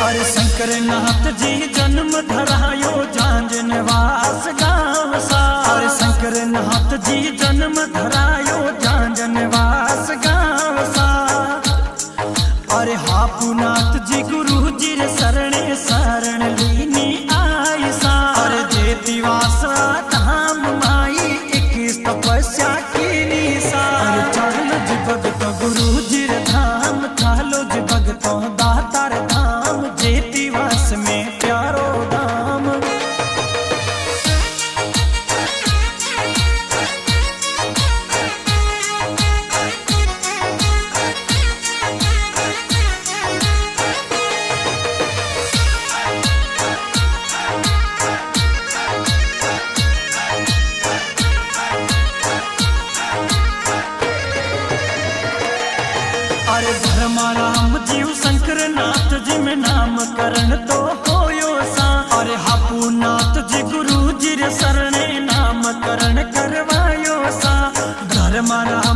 अरे शंकरनाथ जी जन्म धरायो झांझनवास गाँव सा। अरे शंकरनाथ जी जन्म धरायो झांझनवास गाँव सा। अरे हापुनाथ जी गुरु जी रे शरणे शरण लीनी आई सा। अरे जेतीवास धाम माई 21 तपस्या कीनी सा। अरे चालो जी भगत गुरु जी रे धाम, चालो जी भगतों दातार धाम, जेतीवास में प्यारो धाम। अरे धर्माराम जीव शंकरनाथ जी में नामकरण तो होयो सा। अरे हापुनाथ जी गुरु जी रे शरणे नामकरण करवायो सा। धर्माराम